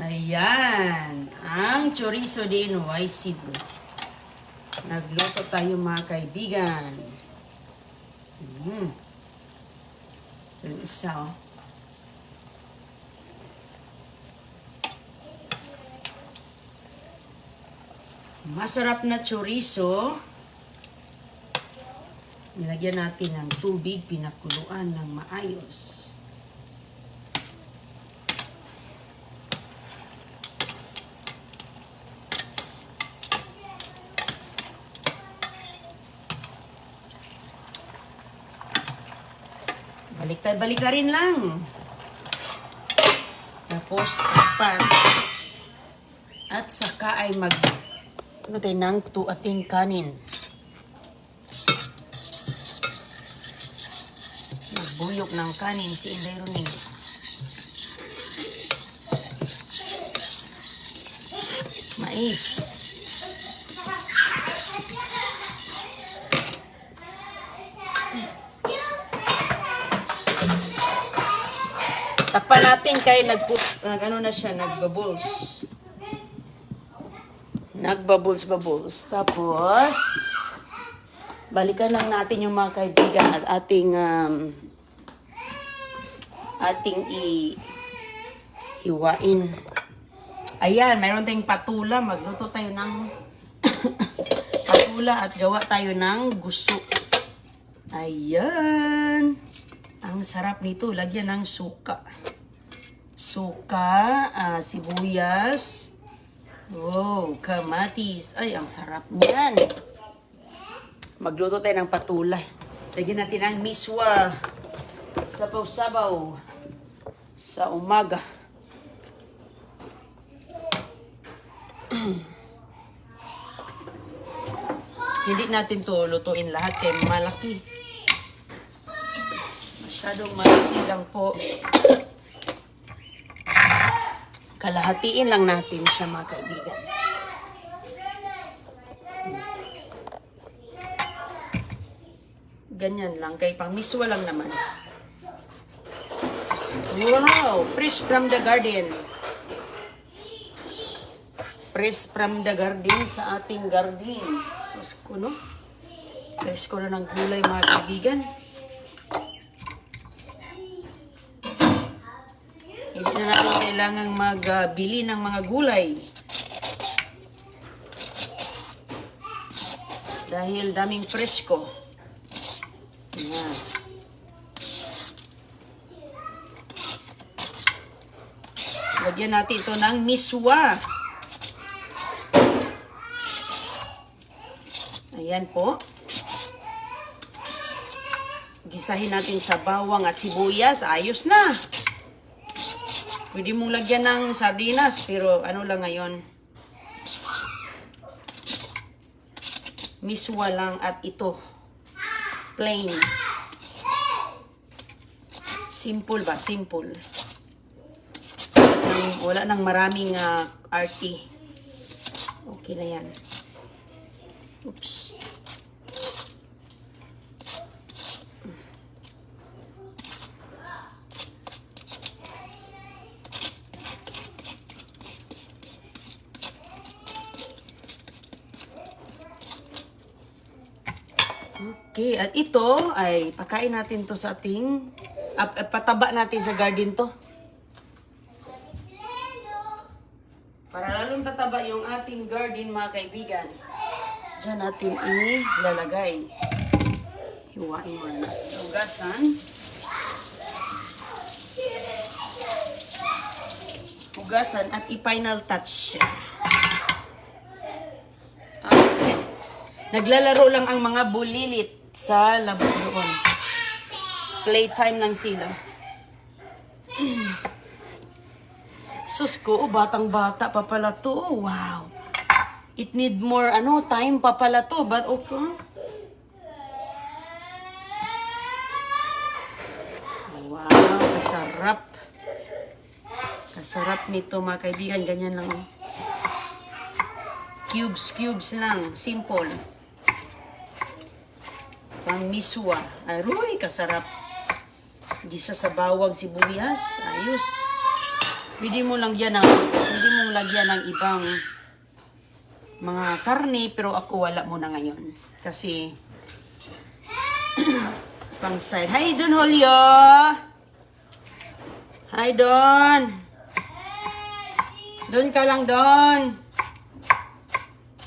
Ayan, ang chorizo de Inoy Cebu. Nagluto tayo mga kaibigan. Yung isa, oh. Masarap na chorizo. Nilagyan natin ng tubig, pinakuluan ng maayos. Baliktad-baliktarin lang. Tapos, takpan. At saka ay tayo ng ating kanin. Magbuyok ng kanin si Inday Roning. Mais. Takpan natin kay nagbubbles. Nagbubbles. Tapos, balikan lang natin yung mga kaibigan at ating hiwain. Ayan, mayroon tayong patula. Magluto tayo ng patula at gawa tayo ng guso. Ayan. Ang sarap nito. Lagyan ng suka. Sibuyas. Wow, kamatis. Ay, ang sarap niyan. Magluto tayo ng patula. Lagyan natin ang miswa. Sabaw-sabaw. Sa umaga. Hindi natin to lutuin lahat kaya malaki. Masyadong malaki lang po. Kalahatiin lang natin siya mga kaibigan. Ganyan lang. Kaya pang miswa lang naman. Wow! Fresh from the garden. Fresh from the garden sa ating garden. Sus ko, no? Fresh ko na ng gulay mga kaibigan. Hindi na natin kailangang magbili ng mga gulay. Dahil daming presko. Ayan. Lagyan natin ito ng miswa. Ayan po. Gisahin natin sa bawang at sibuyas. Ayos na. Pwede mong lagyan ng sardinas, pero ano lang ngayon. Miswa lang at ito. Plain. Simple ba? Simple. Wala nang maraming arty. Okay na yan. Oops. Okay, at ito ay pakain natin to sa ating pataba natin sa garden to. Para lalong tataba yung ating garden mga kaibigan. Diyan natin ilalagay. Hiwain mo na. Hugasan. Hugasan at i-final touch siya. Okay. Naglalaro lang ang mga bulilit sa labuan. Playtime lang sila. Sus ko, batang-bata pa pala to. Wow. It need more time pa pala to. But okay. Wow, kasarap. Kasarap nito mga kaibigan. Ganyan lang. Cubes lang. Simple. Pang miswa. Aroy, kasarap. Gisa sa bawang sibuyas. Ayos. Pwede mo lagyan ng ibang mga karne, pero ako wala muna ngayon. Kasi, pang side. Hi, Don Julio! Hi, Don! Don ka lang, Don!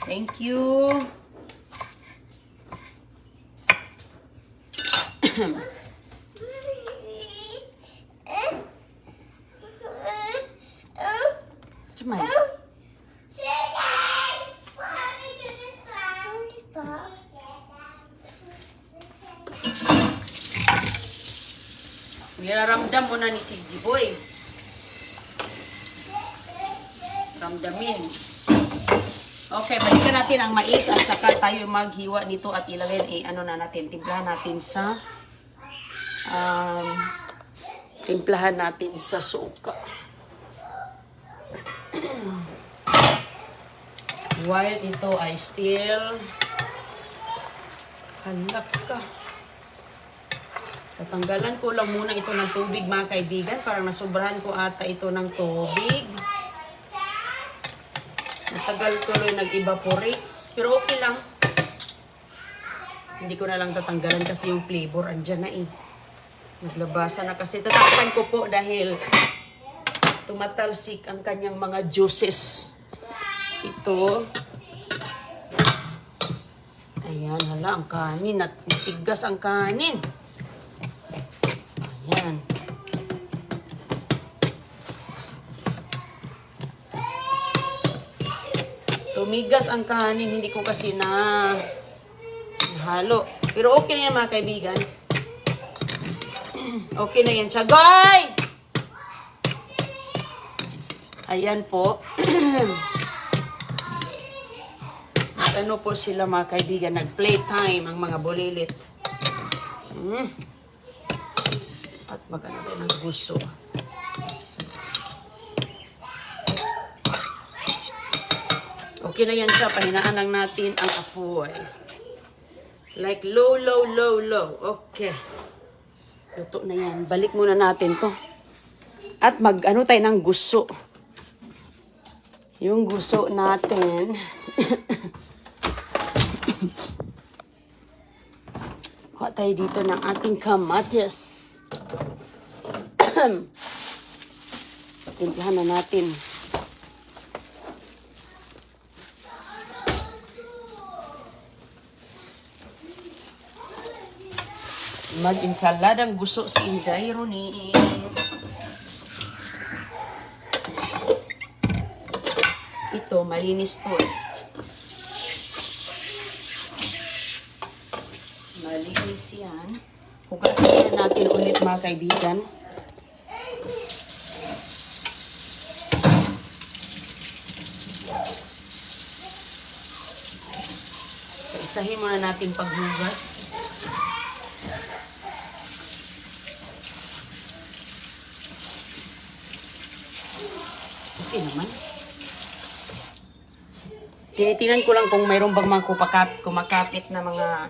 Thank you! Cuman. Nilaramdam mo na ni si Jiboy. Ramdamin. Okay, balikan natin ang mais at saka tayo maghiwa nito at ilagay ano na natin, timplahan natin sa suka. While ito ay still halak ka. Tatanggalan ko lang muna ito ng tubig mga kaibigan. Parang nasobrahan ko ata ito ng tubig. Matagal tuloy nag-evaporates. Pero okay lang. Hindi ko na lang tatanggalan kasi yung flavor andyan na eh. Naglabasa na kasi. Tatakpan ko po dahil tumatalsik ang kanyang mga juices. Ito. Ayan, hala, ang kanin. Natigas ang kanin. Ayan. Tumigas ang kanin. Hindi ko kasi halo. Pero okay na yan mga kaibigan. Okay na yan. Chagoy! Ayan po. Ano po sila mga kaibigan, nag-playtime ang mga bulilit. At maganda din ang gusto. Okay na yan siya, pahinaan lang natin ang apoy. Like low, low, low, low. Okay. Luto na yan. Balik muna natin to. At mag-ano tayo ng gusto. Yung gusto natin. Kuha tayo dito ng ating kamatis. Timplahan na natin. Mag-insaladang gusto si Inday Ronin. Ito, malinis to. Malinis yan. Hugasin na natin ulit mga kaibigan. So, isahin muna natin paghugas. Okay naman. Tinitinan ko lang kung mayroon bang mga kumakapit na mga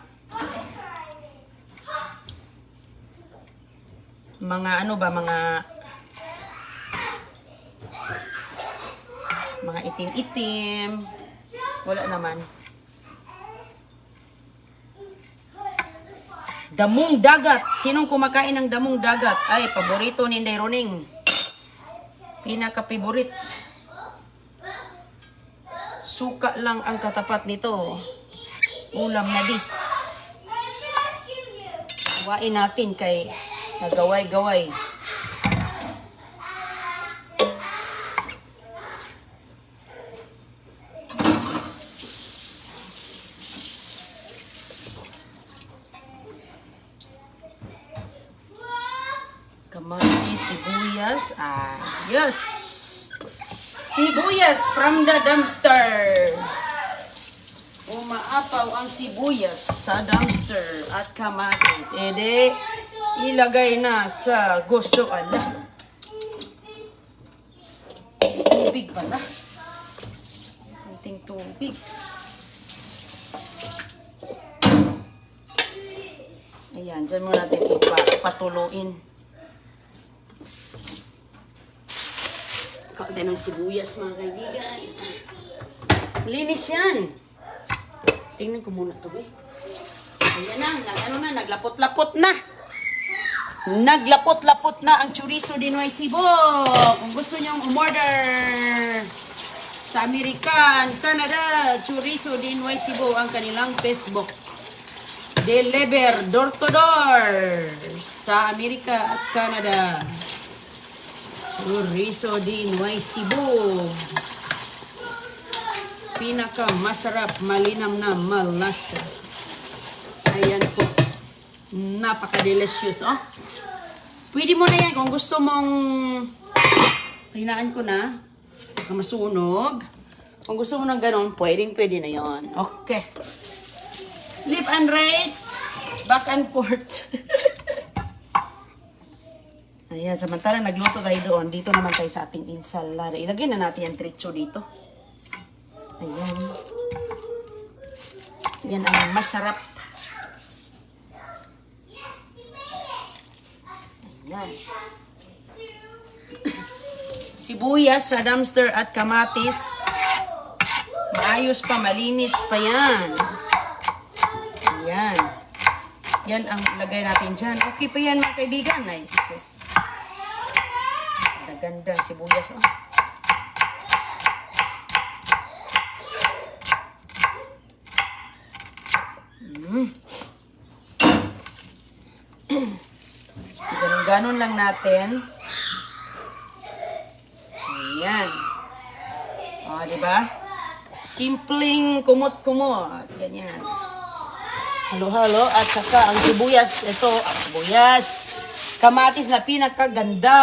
ano ba, mga itim-itim. Wala naman. Damong dagat. Sinong kumakain ng damong dagat? Ay, paborito ni Inday Roning. Pinaka-favorite. Suka lang ang katapat nito. Ulam na dis. Hawain natin kay nagaway-gaway. Kamatis, sibuyas. Yes! Sibuyas from the dumpster. Umaapaw ang sibuyas sa dumpster at kamatis. Ede, ilagay na sa gusto. Ala. Tubig pala. Kunting tubig. Ayan, dyan mo natin ipatuloyin. Kaunti ng sibuyas, mga kaibigan. Linis yan. Tingnan ko muna ito, eh. Ayan na, naglapot-lapot na. Naglapot-lapot na ang chorizo de Nuez Cebu. Kung gusto nyong umorder sa American, Canada, chorizo de Nuez Cebu ang kanilang Facebook. Deliver door to door sa Amerika at Canada. Chorizo de Nuez Cebu. Pinaka masarap, malinam na malasa. Ayan po. Napaka-delicious, oh. Pwede mo na yan kung gusto mong hinaan ko na. Baka masunog. Kung gusto mo ng ganon, pwede na yon. Okay. Left and right. Back and forth. Ayan, samantalang nagluto tayo doon. Dito naman tayo sa ating ensalada. Ilagay na natin yung tritso dito. Ayan. Yan ang masarap. Ayan. Sibuyas sa dumpster at kamatis. Maayos pa, malinis pa yan. Ayan. Yan ang lagay natin dyan. Okay pa yan, mga kaibigan. Nice. Ganda sibuyas, oh. Ganon lang natin. Ayan. O, diba? Simpleng kumot-kumot. Ganyan. Halo-halo. At saka ang sibuyas. Ito, ang sibuyas. Kamatis na pinakaganda.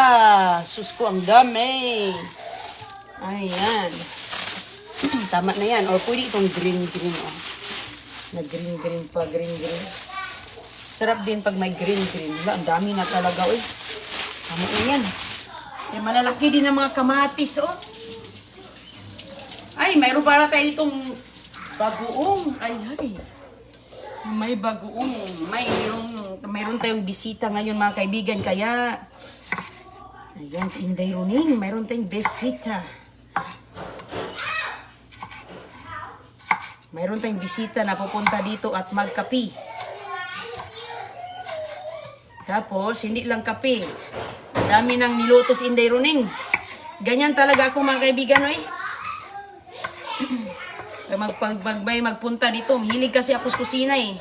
Sus ko, ang dami. Ayan. Tama na yan. O, pwede itong green-green, oh. Na green-green pa, green-green. Sarap din pag may green-green. Ang dami na talaga, eh. Tama na yan. Eh, malalaki din ang mga kamatis, oh. Ay, mayroon para tayo itong bagoong. Ay. May bagoong. Mayroon tayong bisita ngayon, mga kaibigan. Kaya, ayan, si Inday Runing. Mayroon tayong bisita. Mayroon tayong bisita na pupunta dito at magkapi. Tapos, hindi lang kape. Dami nang niluto si Inday Runing. Ganyan talaga ako, mga kaibigan, eh. Magpunta dito. Hilig kasi ako sa kusina, eh.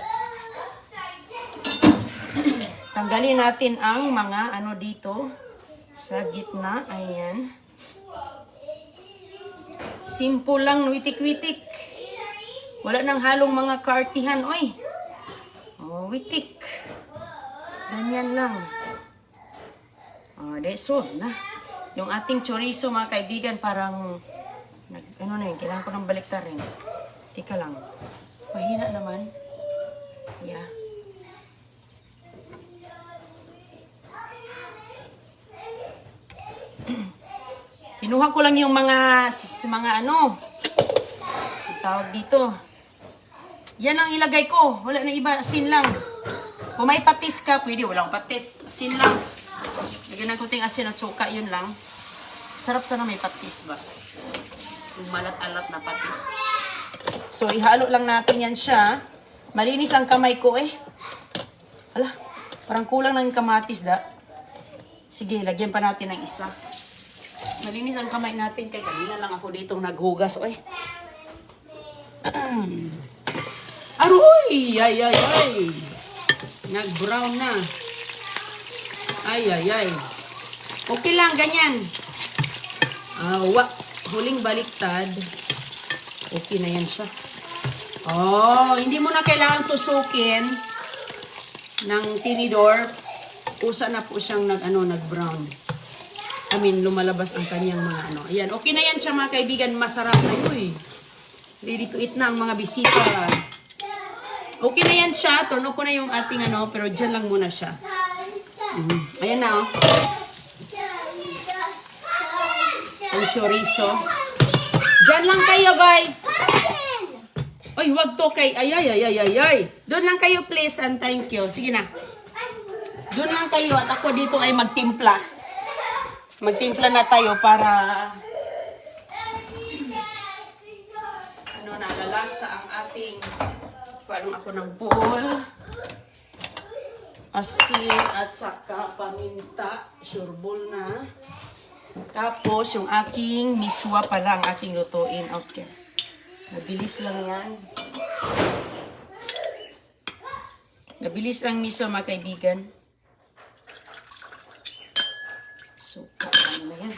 Tanggalin natin ang mga ano dito. Sa gitna. Ayan. Simple lang, witik-witik. Wala nang halong mga kartihan, oy. Oh, witik. Ganyan lang. Deso na. Yung ating chorizo, mga kaibigan, parang ano na yun, kailangan ko ng balikta rin. Tika lang. Mahina naman. Yeah. Kinuha ko lang yung mga ano, tawag dito. Yan ang ilagay ko. Wala na iba, asin lang. Kung may patis ka, pwede. Walang patis. Asin lang. Lagyan ng kunting asin at suka, yun lang. Sarap sana may patis ba? Yung malat-alat na patis. So, ihalo lang natin yan siya. Malinis ang kamay ko, eh. Hala, parang kulang ng kamatis, da. Sige, lagyan pa natin ng isa. Malinis ang kamay natin. Kaya kanina lang ako dito naghugas, eh. Aroy! Ay! Nag-brown na. Ay. Okay lang, ganyan. Huling baliktad. Okay na yan siya. Hindi mo na kailangan tusukin ng tinidor. Usa na po siyang nag-brown. Lumalabas ang kanyang mga ano. Ayan, okay na yan siya, mga kaibigan. Masarap na yun, eh. Ready to eat na ang mga bisita. Okay na yan siya. Turn off ko na yung ating pero dyan lang muna siya. Ayan na, oh. Ang chorizo. Dyan lang kayo, guys. Ay, wag to kay. Ay. Doon lang kayo, please, and thank you. Sige na. Doon lang kayo at ako dito ay magtimpla. magtimpla na tayo para nalalasa ang ating parang ako ng buol, asin at saka paminta, surebol na. Tapos yung aking miswa pala ang aking lutuin. Okay. Mabilis lang yan. Mabilis lang miso mga kaibigan. So, ano na yan.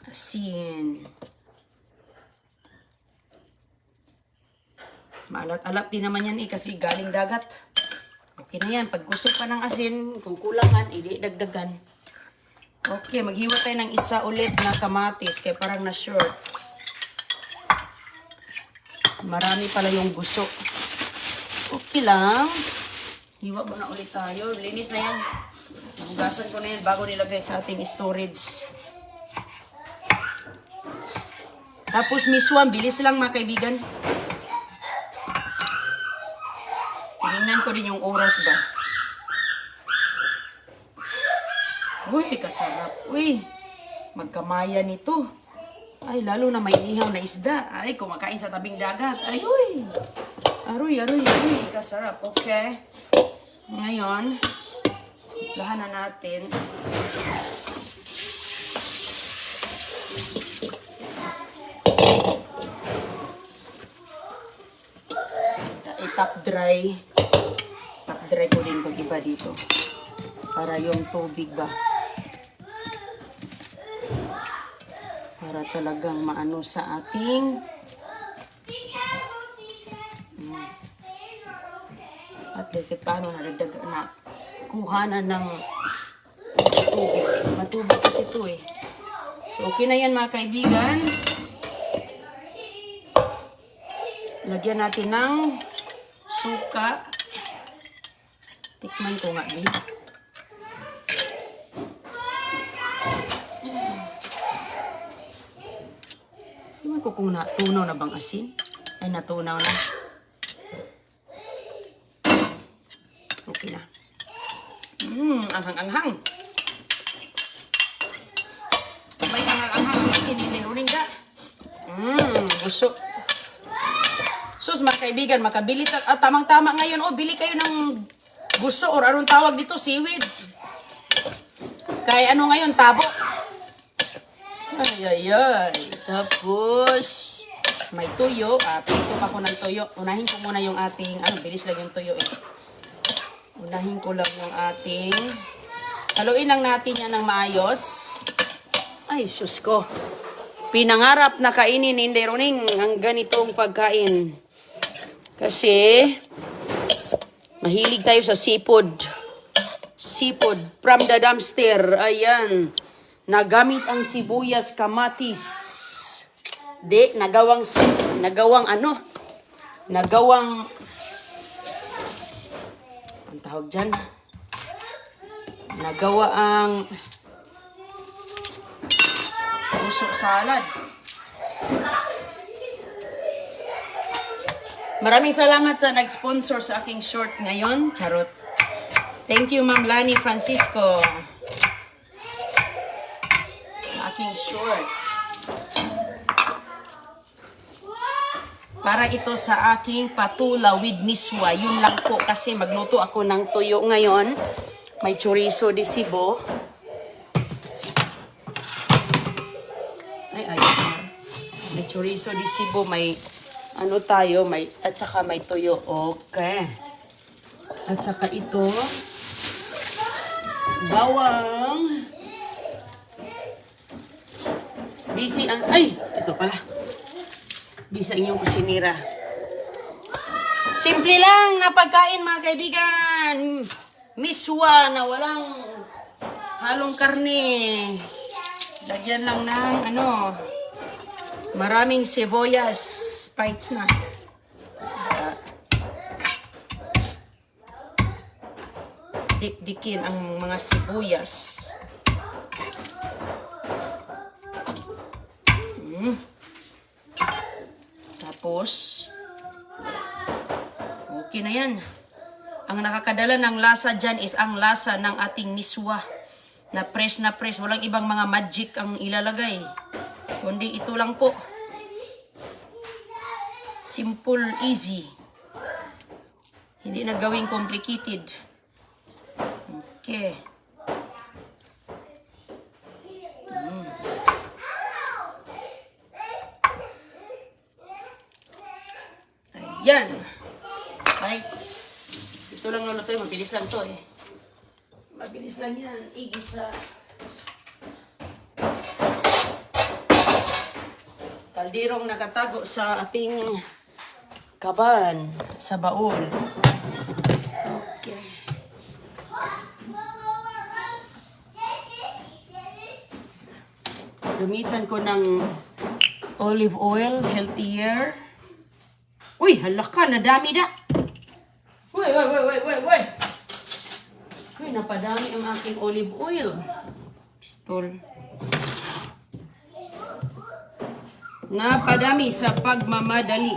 Asin. Maalat-alat din naman yan kasi galing dagat. Okay na yan. Pag gusto pa ng asin, kung kulangan, hindi dagdagan. Okay, maghiwa tayo ng isa ulit na kamatis kaya parang na-short. Marami pala yung gusto. Okay lang. Hiwa muna ulit tayo. Linis na yan. Nahugasan ko na yan bago nilagay sa ating storage. Tapos miswam, bilis lang mga kaibigan. Tingnan ko din yung oras ba. Uy, kasarap. Uy, magkamaya nito. Ay, lalo na may ihaw na isda. Ay, kumakain sa tabing dagat. Ay, uy. Aroy, kasarap. Okay. Ngayon, lahan na natin. Top dry. Top dry ko din pag-iba dito. Para yung tubig ba. Para talagang maano sa ating at least paano nadagdag na kuhanan ng tubig. Matubig kasi ito eh. So okay na yan mga kaibigan. Lagyan natin ng suka. Tikman ko nga, babe. Tingnan ko kung natunaw na bang asin. Ay, natunaw na. Okay na. Anghang-anghang. May anghang-anghang ang asin. Hindi ruling ka. Busok. Sus, mga kaibigan, makabili tamang-tama ngayon. O, bili kayo ng gusto or anong tawag dito, seaweed. Kaya ano ngayon, tabo. Ay. Tapos, may tuyo. Pito pa ko ng tuyo. Unahin ko muna yung ating, bilis lang yung tuyo eh. Unahin ko lang yung ating, haluin lang natin yan ng maayos. Ay, sus ko. Pinangarap na kainin, hindi runing ang ganitong pagkain. Kasi, mahilig tayo sa seafood. Seafood from the dumpster. Ayan. Nagamit ang sibuyas, kamatis. Nagawang ang tawag dyan? Nagawa ang puso salad. Maraming salamat sa nag-sponsor sa aking short ngayon. Charot. Thank you, Ma'am Lani Francisco. Sa aking short. Para ito sa aking patula with miswa. Yun lang po kasi magluto ako ng tuyo ngayon. May chorizo de Cebu. Ay, ayos na. May chorizo de Cebu. May at saka may tuyo. Okay. At saka ito, bawang. Busy ang, ito pala. Busy ang inyong kusinira. Simple lang na pagkain mga kaibigan. Miswa na walang halong karne. Lagyan lang ng maraming sibuyas. Bites na. Dikdikin ang mga sibuyas. Tapos, okay na yan. Ang nakakadala ng lasa dyan is ang lasa ng ating miswa. Na press na press. Walang ibang mga magic ang ilalagay. Kundi ito lang po. Simple, easy. Hindi na gawing complicated. Okay. Ayan. Right. Ito lang luluto. Mabilis lang to eh. Mabilis lang yan. Igisa. Kaldirong nakatago sa ating kaban. Sa baul. Okay. Gamitan ko ng olive oil. Healthier. Uy, halaka, nadami da. Uy. Uy, napadami ang aking olive oil. Pistol. Napadami sa pagmamadali.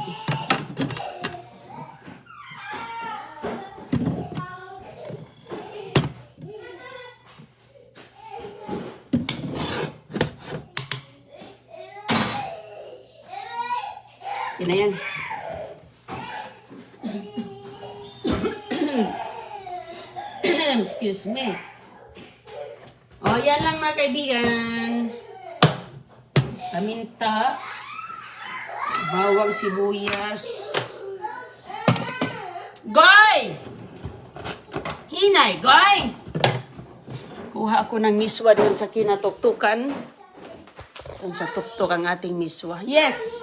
Yan na yan. Excuse me. O, yan lang mga kaibigan. Paminta. Bawang sibuyas. Goy! Hinay, goy! Kuha ako ng miswa doon sa kinatuktukan. Doon sa tuktok ang ating miswa. Yes!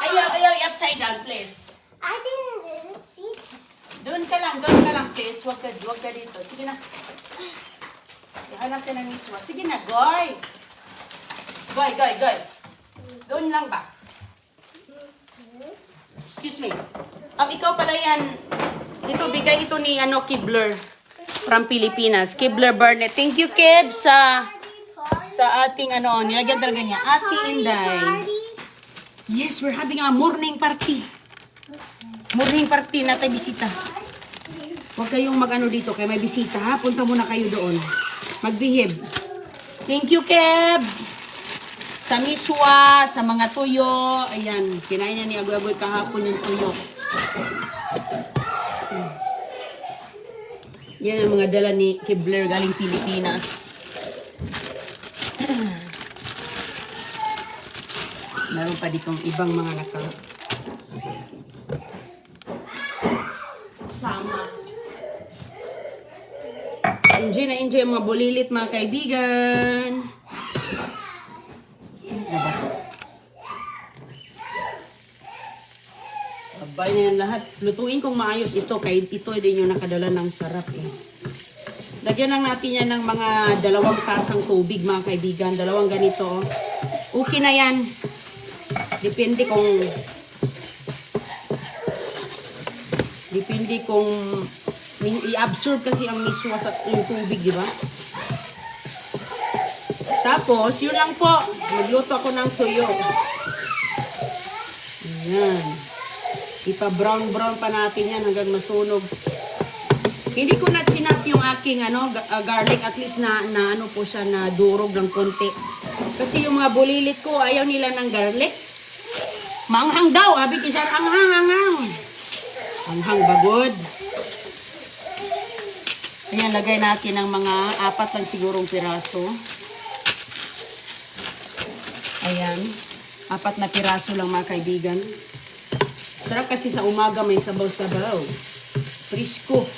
Ayaw, upside down, please. I didn't see. Doon ka lang, please. Huwag ka dito. Sige na. Hanap ka ng miswa. Sige na, goy! Goy. Doon lang ba? Excuse me. Ikaw pala yan. Ito, bigay ito ni Kibler. From Pilipinas. Kibler Burnett. Thank you, Kib, sa ating nilagyan talaga niya. Ate Inday. Yes, we're having a morning party. Morning party na tayo bisita. Huwag kayong dito kaya may bisita ha. Punta muna kayo doon. Magbehave. Thank you, Keb. Sa miswa, sa mga tuyo. Ayan, kinain na ni Agoy kahapon yung tuyo. Yan ang mga dala ni Kibler galing Pilipinas. Meron pa ditong ibang mga sama. Enjoy na enjoy ang mga bulilit mga kaibigan. Sabay na yan lahat. Lutuin kong maayos ito. Kaya ito din yung nakadala ng sarap eh. Lagyan lang natin yan ng mga 2 tasang tubig mga kaibigan. 2 ganito. Okay na yan. Depende kung i-absorb kasi ang miswa sa yung tubig, di ba? Tapos, yun lang po. Magluto ako ng tuyo. Ayan. Ipa-brown pa natin yan hanggang masunog. Hindi ko na chinap yung aking garlic. At least na po siya na durog ng konti. Kasi yung mga bulilit ko, ayaw nila ng garlic. Manghang daw. Abi kisar, anghang. Anghang bagod. Ayan, lagay natin ng mga 4 lang sigurong piraso. Ayan. 4 na piraso lang mga kaibigan. Sarap kasi sa umaga may sabaw-sabaw. Frisco.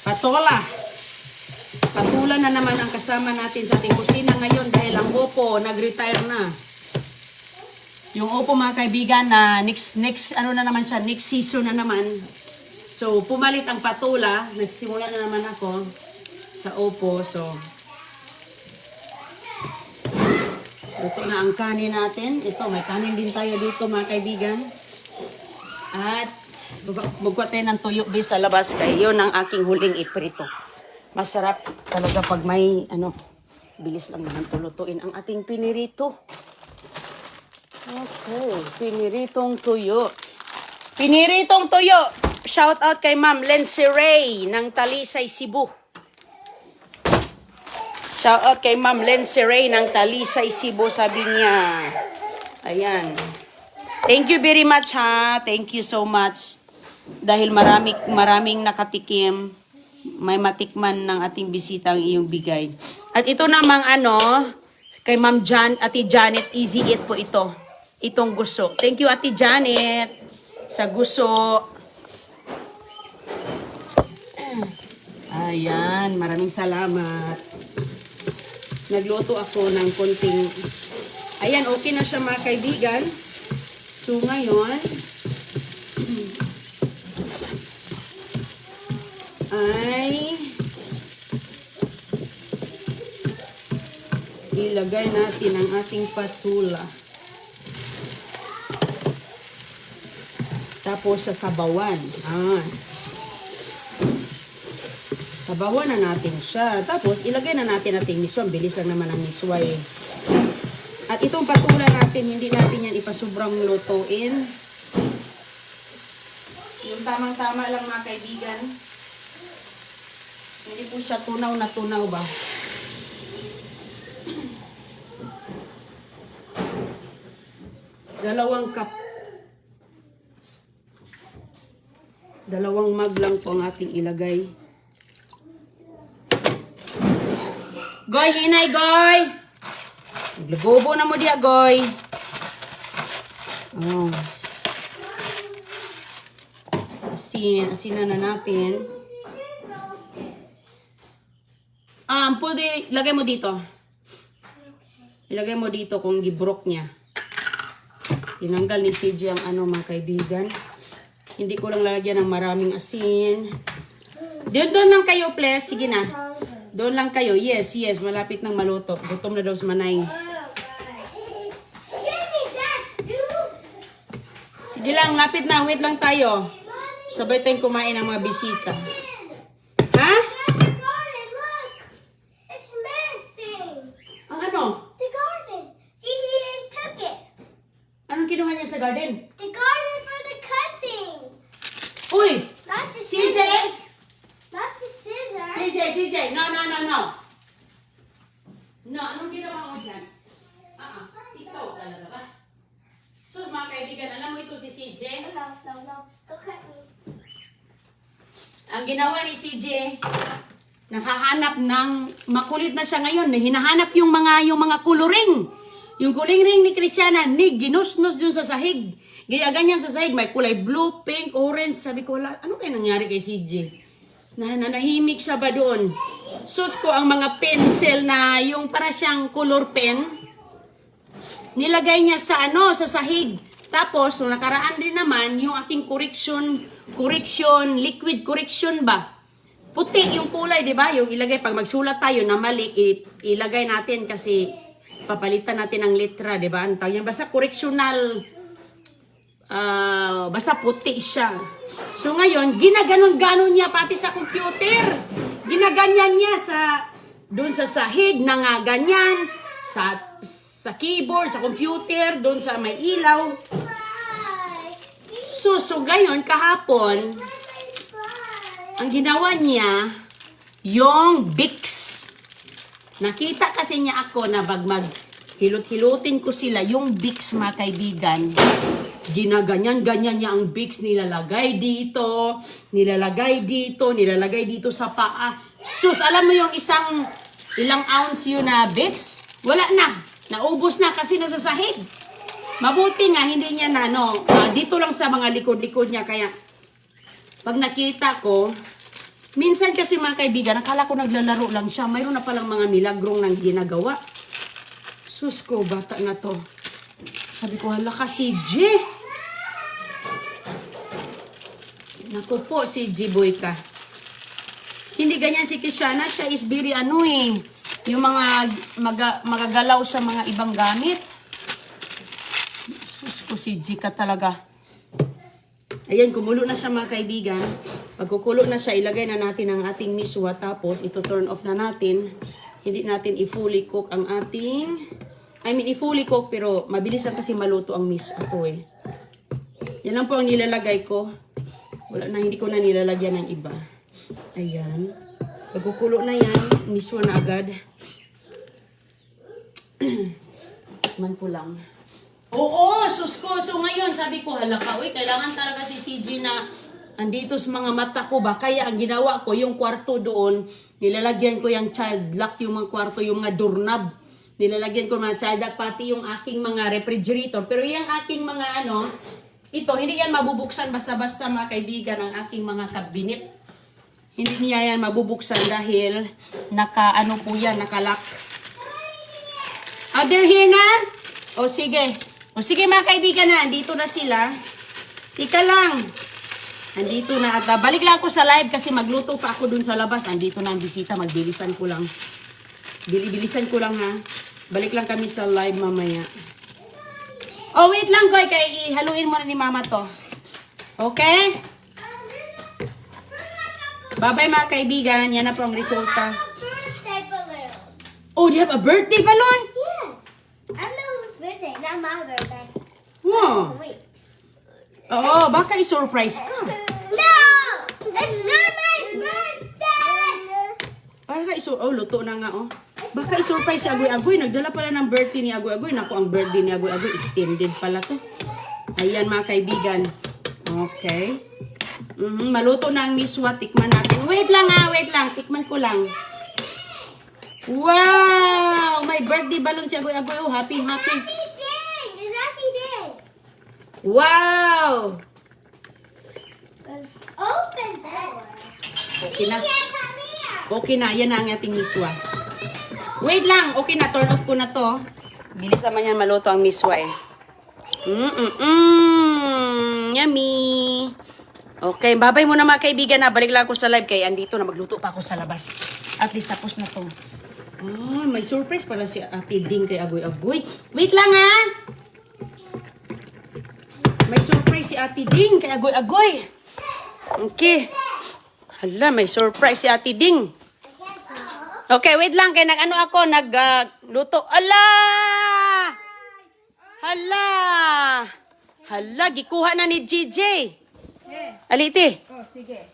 Patola. Patula na naman ang kasama natin sa ating kusina ngayon dahil ang Opo nag-retire na. Yung Opo mga kaibigan na next season na naman. So pumalit ang Patula, nagsimula na naman ako sa Opo. So ito na ang kanin natin. Ito, may kanin din tayo dito mga kaibigan. At magkuha tayo ng tuyo sa labas kaya yun ang aking huling iprito. Masarap talaga pag may Bilis lang naman tulutuin ang ating pinirito. Okay, piniritong tuyo. Piniritong tuyo. Shout out kay Ma'am Lency Ray ng Talisay, Cebu. Shout out kay Ma'am Lency Ray ng Talisay, Cebu, sabi niya. Ayan. Thank you very much ha. Thank you so much. Dahil maraming nakatikim, may matikman ng ating bisita ang iyong bigay. At ito namang kay Ma'am Ate Janet, easy eat po ito. Itong guso. Thank you Ate Janet sa guso. Ayan, maraming salamat. Nagluto ako ng konting, ayan, okay na siya mga kaibigan. So ngayon, ay ilagay natin ang ating patula. Tapos sasabawan. Sabawan na natin siya. Tapos, ilagay na natin ating miswa. Bilis lang naman ang miswa eh. At itong patula natin, hindi natin yan ipasobrang lutuin. Yung tamang-tama lang mga kaibigan. Hindi po siya tunaw na tunaw ba? Dalawang mug lang po ang ating ilagay. Goy, hinay, goy! Naglagobo na mo diya, goy. Oh. Asinan na natin. Pwede, lagay mo dito. Ilagay mo dito kung gibrok niya. Tinanggal ni CJ ang mga kaibigan. Hindi ko lang lalagyan ng maraming asin. Doon lang kayo, please. Sige na. Doon lang kayo. Yes, malapit nang maluto. Gutom na daw si Manay. Sige lang, lapit na. Wait lang tayo. Sabay tayong kumain ng mga bisita. Ha? It's missing. Ang ano? The garden. See, he just took it. Anong kinuha niya sa garden? The garden for the cutting. Uy! Not the CJ! scissors. Not the scissors. CJ! No. No, anong ginawa mo dyan? Ikaw talaga ba? So, mga kaibigan, alam mo ito si CJ? No. Don't cut me. Ang ginawa ni CJ, nakahanap ng, makulit na siya ngayon, hinahanap yung mga coloring. Yung coloring ni Christiana, ginusnos dun sa sahig. Gaya ganyan sa sahig, may kulay blue, pink, orange. Sabi ko, wala, ano kaya nangyari kay CJ? Nanahimik siya ba doon? Sus ko, ang mga pencil na yung para siyang color pen, nilagay niya sa sahig. Tapos, nung nakaraan din naman, yung aking liquid correction ba? Puti yung kulay, di ba? Yung ilagay, pag magsulat tayo na mali, ilagay natin kasi papalitan natin ang letra, di ba? Ang tawag yan, basta correctional, basta puti siya. So ngayon, ginaganon-ganon niya pati sa computer. Ginaganyan niya doon sa sahig na nga ganyan, sa keyboard, sa computer, doon sa may ilaw. So ngayon, kahapon, ang ginawa niya, yung Bix. Nakita kasi niya ako na hilot-hilutin ko sila, yung Bix mga kaibigan. Ginaganyan-ganyan niya ang Bix, nilalagay dito sa paa. Sus, alam mo yung ilang ounce yun na Bix? Wala na. Naubos na kasi nasa sahig. Mabuti nga, hindi niya dito lang sa mga likod-likod niya. Kaya, pag nakita ko, minsan kasi mga kaibigan, akala ko naglalaro lang siya. Mayroon na palang mga milagrong nang ginagawa. Sus ko, bata na to. Sabi ko, hala ka si G. Naku po, si G boy ka. Hindi ganyan si Kishana. Siya is very yung mga magagalaw sa mga ibang gamit. Sus ko, si G ka talaga. Ayan, kumulo na siya mga kaibigan. Pag kukulo na siya, ilagay na natin ang ating miswa. Tapos, ito turn off na natin. Hindi natin i-fully cook ang ating... i-fully cook pero mabilis lang kasi maluto ang miss apoy. Yan lang po ang nilalagay ko. Wala na, hindi ko na nilalagyan ng iba. Ayan. Pagkukulo na yan, miswa na agad. Man po lang. Oo, sus ko. So ngayon, sabi ko, hala ka, uy, kailangan talaga si CG na andito sa mga mata ko ba? Kaya ang ginawa ko, yung kwarto doon, nilalagyan ko yung child lock, yung mga kwarto, yung mga doorknob. Nilalagyan ko mga child lock, pati yung aking mga refrigerator. Pero yung aking mga ito, hindi yan mabubuksan basta-basta mga kaibigan, ang aking mga kabinet. Hindi niya yan mabubuksan dahil po yan, nakalock. Oh, they're here na? O sige. O sige mga kaibigan na, andito na sila. Ika lang. Andito na. At balik lang ako sa live kasi magluto pa ako dun sa labas. Andito na ang bisita, magbilisan ko lang. Bilisan ko lang ha. Balik lang kami sa live mamaya. Oh, wait lang, Goy. Kaya ihaluin mo na ni Mama to. Okay? Bye-bye, mga kaibigan. Yan na po ang resulta. Birthday balloon. Oh, they have a birthday balloon? Yes. I know whose birthday, not my birthday. Wow. Wait. Oo, baka i-surprise ka. No! It's not my birthday! Baka oh, luto na nga, oh. Baka i-surprise si Agoy-Agoy. Nagdala pala ng birthday ni Agoy-Agoy. Naku, ang birthday ni Agoy-Agoy, extended pala to. Ayan, mga kaibigan. Okay. Maluto na ang miswa. Tikman natin. Wait lang wait lang. Tikman ko lang. Wow! May birthday balloon si Agoy-Agoy. Oh, happy. Happy ding! It's happy ding! Wow! Let's open that one. Okay na. Yes, come here! Okay na. Yan na ang ating miswa. Wait lang. Okay na. Turn off ko na to. Bilis naman yan maluto ang miswa eh. Yummy! Okay, babay muna mga kaibigan na. Balik lang ako sa live kaya andito na magluto pa ako sa labas. At least tapos na to. Oh, may surprise pala si Ate Ding kay Agoy-Agoy. Wait lang ha! May surprise si Ate Ding kay Agoy-Agoy. Okay. Hala, may surprise si Ate Ding. Okay, wait lang. Kaya nagluto. Ala! Hala! Hala, gikuha na ni GJ. Aliti. Oh, sige.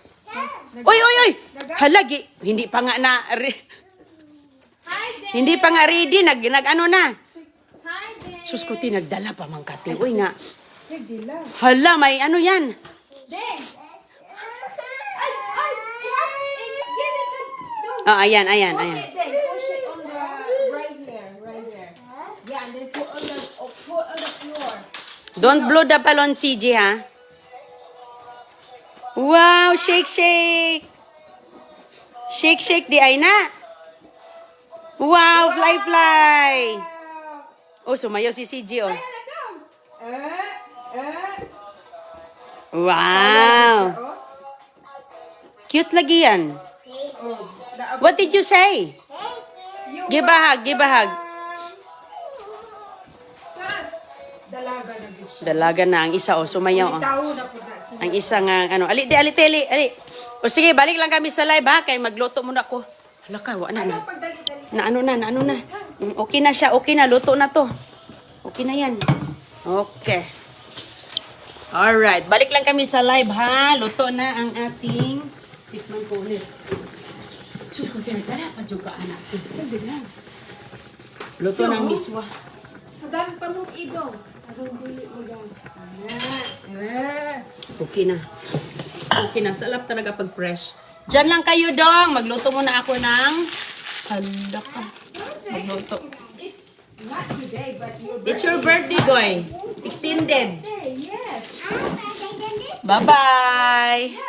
Oy! Hala, hindi pa nga na... hindi pa nga ready. Nag-ano na. Suskuti, nagdala pa mang kati. Uy nga. Sige lang. Hala, may ano yan. Ding! Ay! Give it to... Oh, ayan. Push it, Ding. Push it on the... Right here. Yeah, and then put on the floor. Don't blow the balloon, CJ, ha? Wow, shake. Shake, di ay na. Wow, fly. Oh, sumayaw si CJ, oh. Wow. Cute lagi yan. What did you say? Give a hug. Dalaga na din siya. Dalaga na ang isa, oh. Sumayaw, oh. Tao na po na siya. Ang isa nga, ali. O sige, balik lang kami sa live, ha? Kaya magluto muna ako. Hala ka, wala na. Pagdali-dali. Naano na. Okay na siya, luto na to. Okay na yan. Okay. Alright, balik lang kami sa live, ha? Luto na ang ating tikman ko ulit. Sus, kung tinagdala pa dyan ka, anak. Sige lang. Luto ng miswa. Sa dami pa mong idong. Anong bili mo yan? Okay na, salap talaga pag fresh. Diyan lang kayo, dong. Magluto muna ako ng... Hala ka. Magluto. It's not today, but your It's your birthday, Goy. Extended. birthday, yes. I'm going to take this. Bye-bye.